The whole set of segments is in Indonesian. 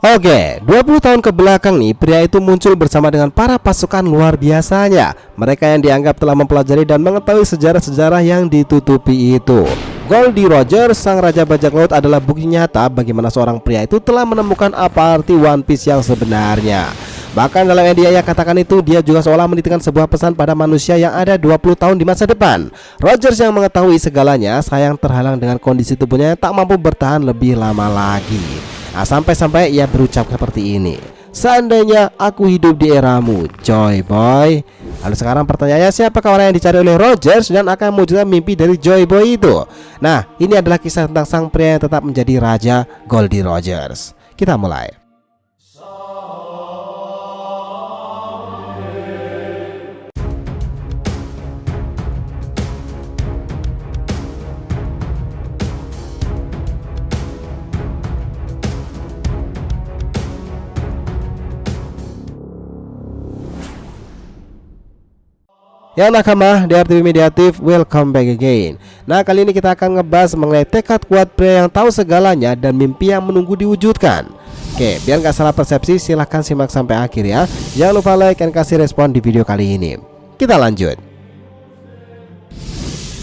Oke, 20 tahun ke belakang nih, pria itu muncul bersama dengan para pasukan luar biasanya. Mereka yang dianggap telah mempelajari dan mengetahui sejarah-sejarah yang ditutupi itu. Goldie Rogers, sang raja bajak laut, adalah bukti nyata bagaimana seorang pria itu telah menemukan apa arti One Piece yang sebenarnya. Bahkan dalam yang dia katakan itu, dia juga seolah menitipkan sebuah pesan pada manusia yang ada 20 tahun di masa depan. Rogers yang mengetahui segalanya, sayang terhalang dengan kondisi tubuhnya yang tak mampu bertahan lebih lama lagi. Nah, sampai-sampai ia berucap seperti ini: seandainya aku hidup di eramu, Joy Boy. Lalu sekarang pertanyaannya, siapakah orang yang dicari oleh Rogers dan akan mewujudkan mimpi dari Joy Boy itu? Nah, ini adalah kisah tentang sang pria yang tetap menjadi raja, Goldie Rogers. Kita mulai. Yang nakama, DRTV Mediatif, welcome back again. Nah, kali ini kita akan ngebahas mengenai tekad kuat pria yang tahu segalanya dan mimpi yang menunggu diwujudkan. Oke, biar nggak salah persepsi, silahkan simak sampai akhir ya. Jangan lupa like dan kasih respon di video kali ini. Kita lanjut.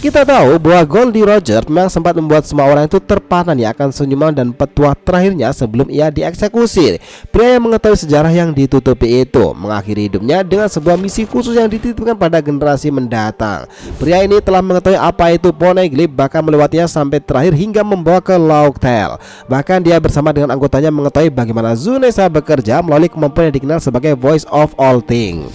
Kita tahu bahwa Goldie Rogers memang sempat membuat semua orang itu terpana nih akan senyuman dan petuah terakhirnya sebelum ia dieksekusi. Pria yang mengetahui sejarah yang ditutupi itu mengakhiri hidupnya dengan sebuah misi khusus yang dititipkan pada generasi mendatang. Pria ini telah mengetahui apa itu poneglyph, bahkan melewatinya sampai terakhir hingga membawa ke Laug Tale. Bahkan dia bersama dengan anggotanya mengetahui bagaimana Zunesha bekerja melalui kemampuan yang dikenal sebagai Voice of All Things.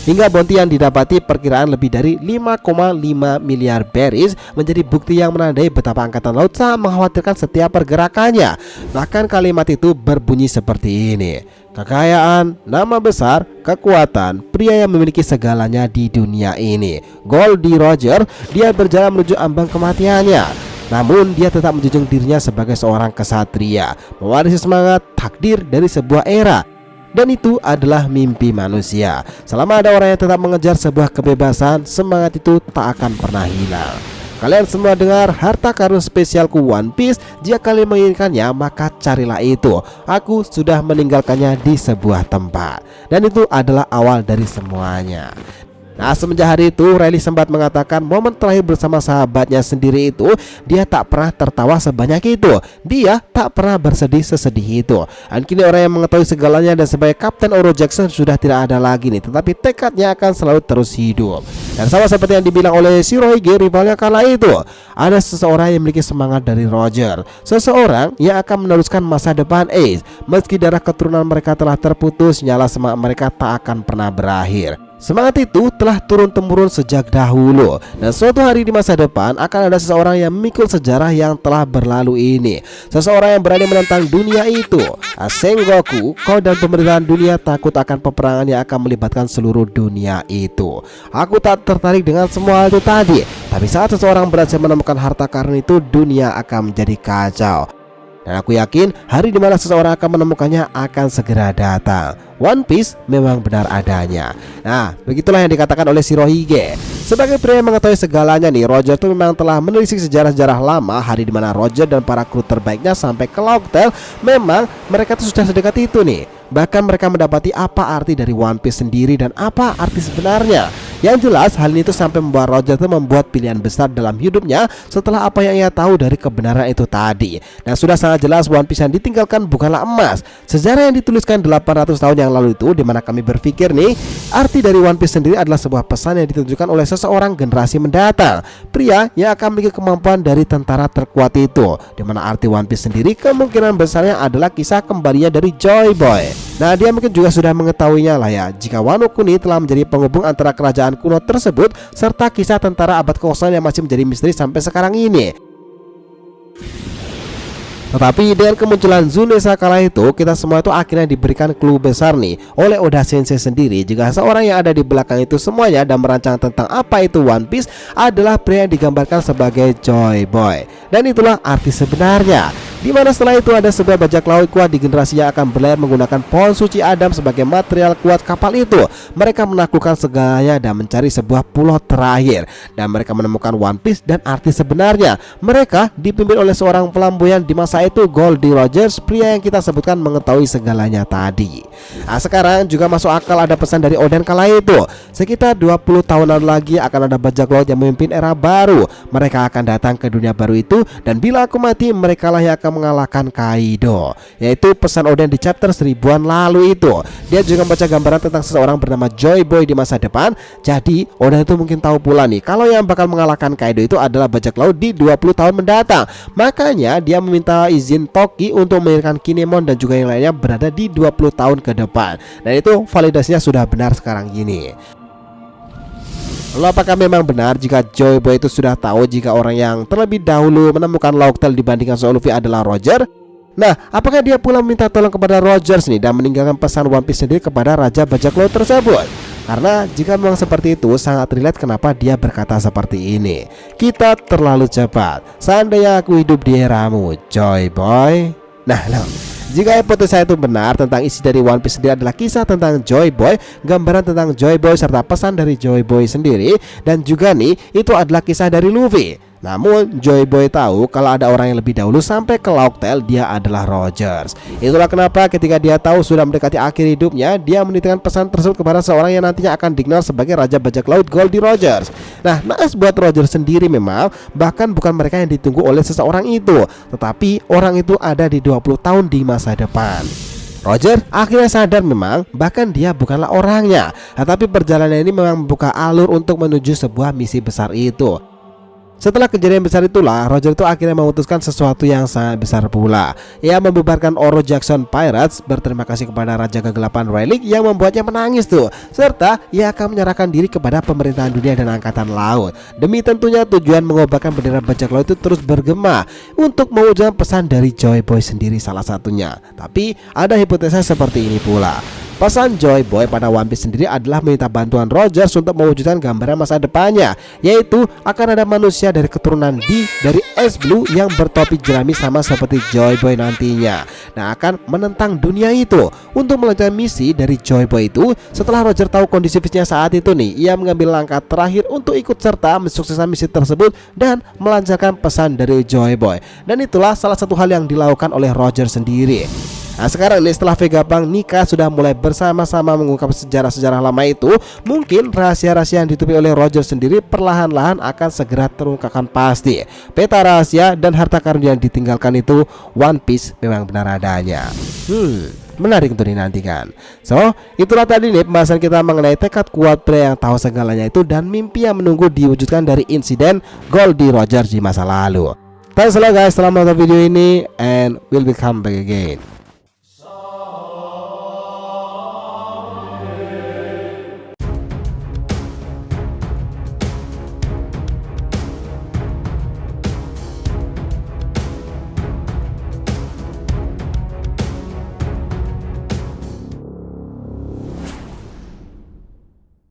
Hingga bounty yang didapati perkiraan lebih dari 5,5 miliar berries menjadi bukti yang menandai betapa angkatan laut sangat mengkhawatirkan setiap pergerakannya. Bahkan kalimat itu berbunyi seperti ini: kekayaan, nama besar, kekuatan, pria yang memiliki segalanya di dunia ini. Goldie Rogers, dia berjalan menuju ambang kematiannya. Namun dia tetap menjunjung dirinya sebagai seorang kesatria, mewarisi semangat takdir dari sebuah era. Dan itu adalah mimpi manusia. Selama ada orang yang tetap mengejar sebuah kebebasan, semangat itu tak akan pernah hilang. Kalian semua dengar harta karun spesialku One Piece. Jika kalian menginginkannya, maka carilah itu. Aku sudah meninggalkannya di sebuah tempat. Dan itu adalah awal dari semuanya. Nah, semenjak hari itu, Rayleigh sempat mengatakan momen terakhir bersama sahabatnya sendiri itu, dia tak pernah tertawa sebanyak itu. Dia tak pernah bersedih sesedih itu. Dan kini orang yang mengetahui segalanya dan sebagai Kapten Oro Jackson sudah tidak ada lagi nih, tetapi tekadnya akan selalu terus hidup. Dan sama seperti yang dibilang oleh Shirohige, rivalnya kala itu, ada seseorang yang memiliki semangat dari Roger, seseorang yang akan meneruskan masa depan Ace. Meski darah keturunan mereka telah terputus, nyala semangat mereka tak akan pernah berakhir. Semangat itu telah turun-temurun sejak dahulu, dan suatu hari di masa depan akan ada seseorang yang memikul sejarah yang telah berlalu ini. Seseorang yang berani menentang dunia itu. Sengoku, kau dan pemerintahan dunia takut akan peperangan yang akan melibatkan seluruh dunia itu. Aku tak tertarik dengan semua hal itu tadi, tapi saat seseorang berhasil menemukan harta karun itu, dunia akan menjadi kacau. Dan aku yakin hari dimana seseorang akan menemukannya akan segera datang. One Piece memang benar adanya. Nah, begitulah yang dikatakan oleh Shirohige. Sebagai pria yang mengetahui segalanya nih, Roger itu memang telah menelisik sejarah-sejarah lama. Hari dimana Roger dan para kru terbaiknya sampai ke Laug Tale, memang mereka tuh sudah sedekat itu nih. Bahkan mereka mendapati apa arti dari One Piece sendiri dan apa arti sebenarnya. Yang jelas hal ini tuh sampai membuat Roger tuh membuat pilihan besar dalam hidupnya setelah apa yang ia tahu dari kebenaran itu tadi. Dan sudah sangat jelas One Piece yang ditinggalkan bukanlah emas. Sejarah yang dituliskan 800 tahun yang lalu itu, dimana kami berpikir nih, arti dari One Piece sendiri adalah sebuah pesan yang ditunjukkan oleh seseorang generasi mendatang, pria yang akan memiliki kemampuan dari tentara terkuat itu. Dimana arti One Piece sendiri kemungkinan besarnya adalah kisah kembalinya dari Joy Boy. Nah, dia mungkin juga sudah mengetahuinya lah ya, jika Wano Kuni telah menjadi penghubung antara kerajaan kuno tersebut serta kisah tentara abad ke-9 yang masih menjadi misteri sampai sekarang ini. Tetapi dengan kemunculan Zunesha kala itu, kita semua itu akhirnya diberikan clue besar nih oleh Oda Sensei sendiri, jika seorang yang ada di belakang itu semuanya dan merancang tentang apa itu One Piece adalah pria yang digambarkan sebagai Joy Boy. Dan itulah arti sebenarnya. di mana setelah itu ada sebuah bajak laut kuat di generasi yang akan berlayar menggunakan pohon suci Adam sebagai material kuat kapal itu. Mereka menaklukkan segalanya dan mencari sebuah pulau terakhir, dan mereka menemukan One Piece dan arti sebenarnya. Mereka dipimpin oleh seorang flamboyan di masa itu, Goldie Rogers, pria yang kita sebutkan mengetahui segalanya tadi. Nah, sekarang juga masuk akal ada pesan dari Oden kala itu. Sekitar 20 tahunan lagi akan ada bajak laut yang memimpin era baru. Mereka akan datang ke dunia baru itu, dan bila aku mati, mereka lah yang akan mengalahkan Kaido. Yaitu pesan Oden di chapter 1000-an lalu itu. Dia juga membaca gambaran tentang seseorang bernama Joy Boy di masa depan. Jadi Oden itu mungkin tahu pula nih kalau yang bakal mengalahkan Kaido itu adalah bajak laut di 20 tahun mendatang. Makanya dia meminta izin Toki untuk mengirimkan Kinemon dan juga yang lainnya berada di 20 tahun ke depan. Dan itu validasinya sudah benar sekarang gini. Lalu apakah memang benar jika Joy Boy itu sudah tahu jika orang yang terlebih dahulu menemukan Laugh-Tale dibandingkan Soul Luffy adalah Roger? Nah, apakah dia pula meminta tolong kepada Rogers nih dan meninggalkan pesan One Piece sendiri kepada Raja Bajak Laut tersebut? Karena jika memang seperti itu, sangat relate kenapa dia berkata seperti ini. Kita terlalu cepat. Seandainya aku hidup di eramu, Joy Boy. Nah, jika hipotesa itu benar, tentang isi dari One Piece sendiri adalah kisah tentang Joy Boy, gambaran tentang Joy Boy serta pesan dari Joy Boy sendiri, dan juga nih itu adalah kisah dari Luffy. Namun Joy Boy tahu kalau ada orang yang lebih dahulu sampai ke Laugh-Tale, dia adalah Rogers. Itulah kenapa ketika dia tahu sudah mendekati akhir hidupnya, dia menitipkan pesan tersebut kepada seorang yang nantinya akan dikenal sebagai Raja Bajak Laut, Goldie Rogers. Nah, naas buat Rogers sendiri memang, bahkan bukan mereka yang ditunggu oleh seseorang itu, tetapi orang itu ada di 20 tahun di masa depan. Roger akhirnya sadar memang bahkan dia bukanlah orangnya, tetapi perjalanan ini memang membuka alur untuk menuju sebuah misi besar itu. Setelah kejadian besar itulah, Roger itu akhirnya memutuskan sesuatu yang sangat besar pula. Ia membubarkan Oro Jackson Pirates, berterima kasih kepada Raja Kegelapan Rayleigh yang membuatnya menangis tuh. Serta ia akan menyerahkan diri kepada pemerintahan dunia dan angkatan laut. Demi tentunya tujuan mengobarkan bendera bajak laut itu terus bergema untuk mewujudkan pesan dari Joy Boy sendiri salah satunya. Tapi ada hipotesa seperti ini pula. Pesan Joy Boy pada One Piece sendiri adalah meminta bantuan Rogers untuk mewujudkan gambaran masa depannya, yaitu akan ada manusia dari keturunan D dari Ice Blue yang bertopi jerami sama seperti Joy Boy nantinya. Nah, akan menentang dunia itu. Untuk melancarkan misi dari Joy Boy itu, setelah Roger tahu kondisi fisiknya saat itu nih, ia mengambil langkah terakhir untuk ikut serta mensukseskan misi tersebut dan melancarkan pesan dari Joy Boy. Dan itulah salah satu hal yang dilakukan oleh Roger sendiri. Nah, sekarang nih setelah Vegapunk nikah sudah mulai bersama-sama mengungkap sejarah-sejarah lama itu, mungkin rahasia-rahasia yang ditutupi oleh Roger sendiri perlahan-lahan akan segera terungkapkan pasti. Peta rahasia dan harta karun yang ditinggalkan itu One Piece memang benar adanya. Menarik untuk dinantikan. So, itulah tadi nih pembahasan kita mengenai tekad kuat pria yang tahu segalanya itu dan mimpi yang menunggu diwujudkan dari insiden Goldie Rogers di masa lalu. Thanks a lot guys telah menonton video ini, and we'll be come back again.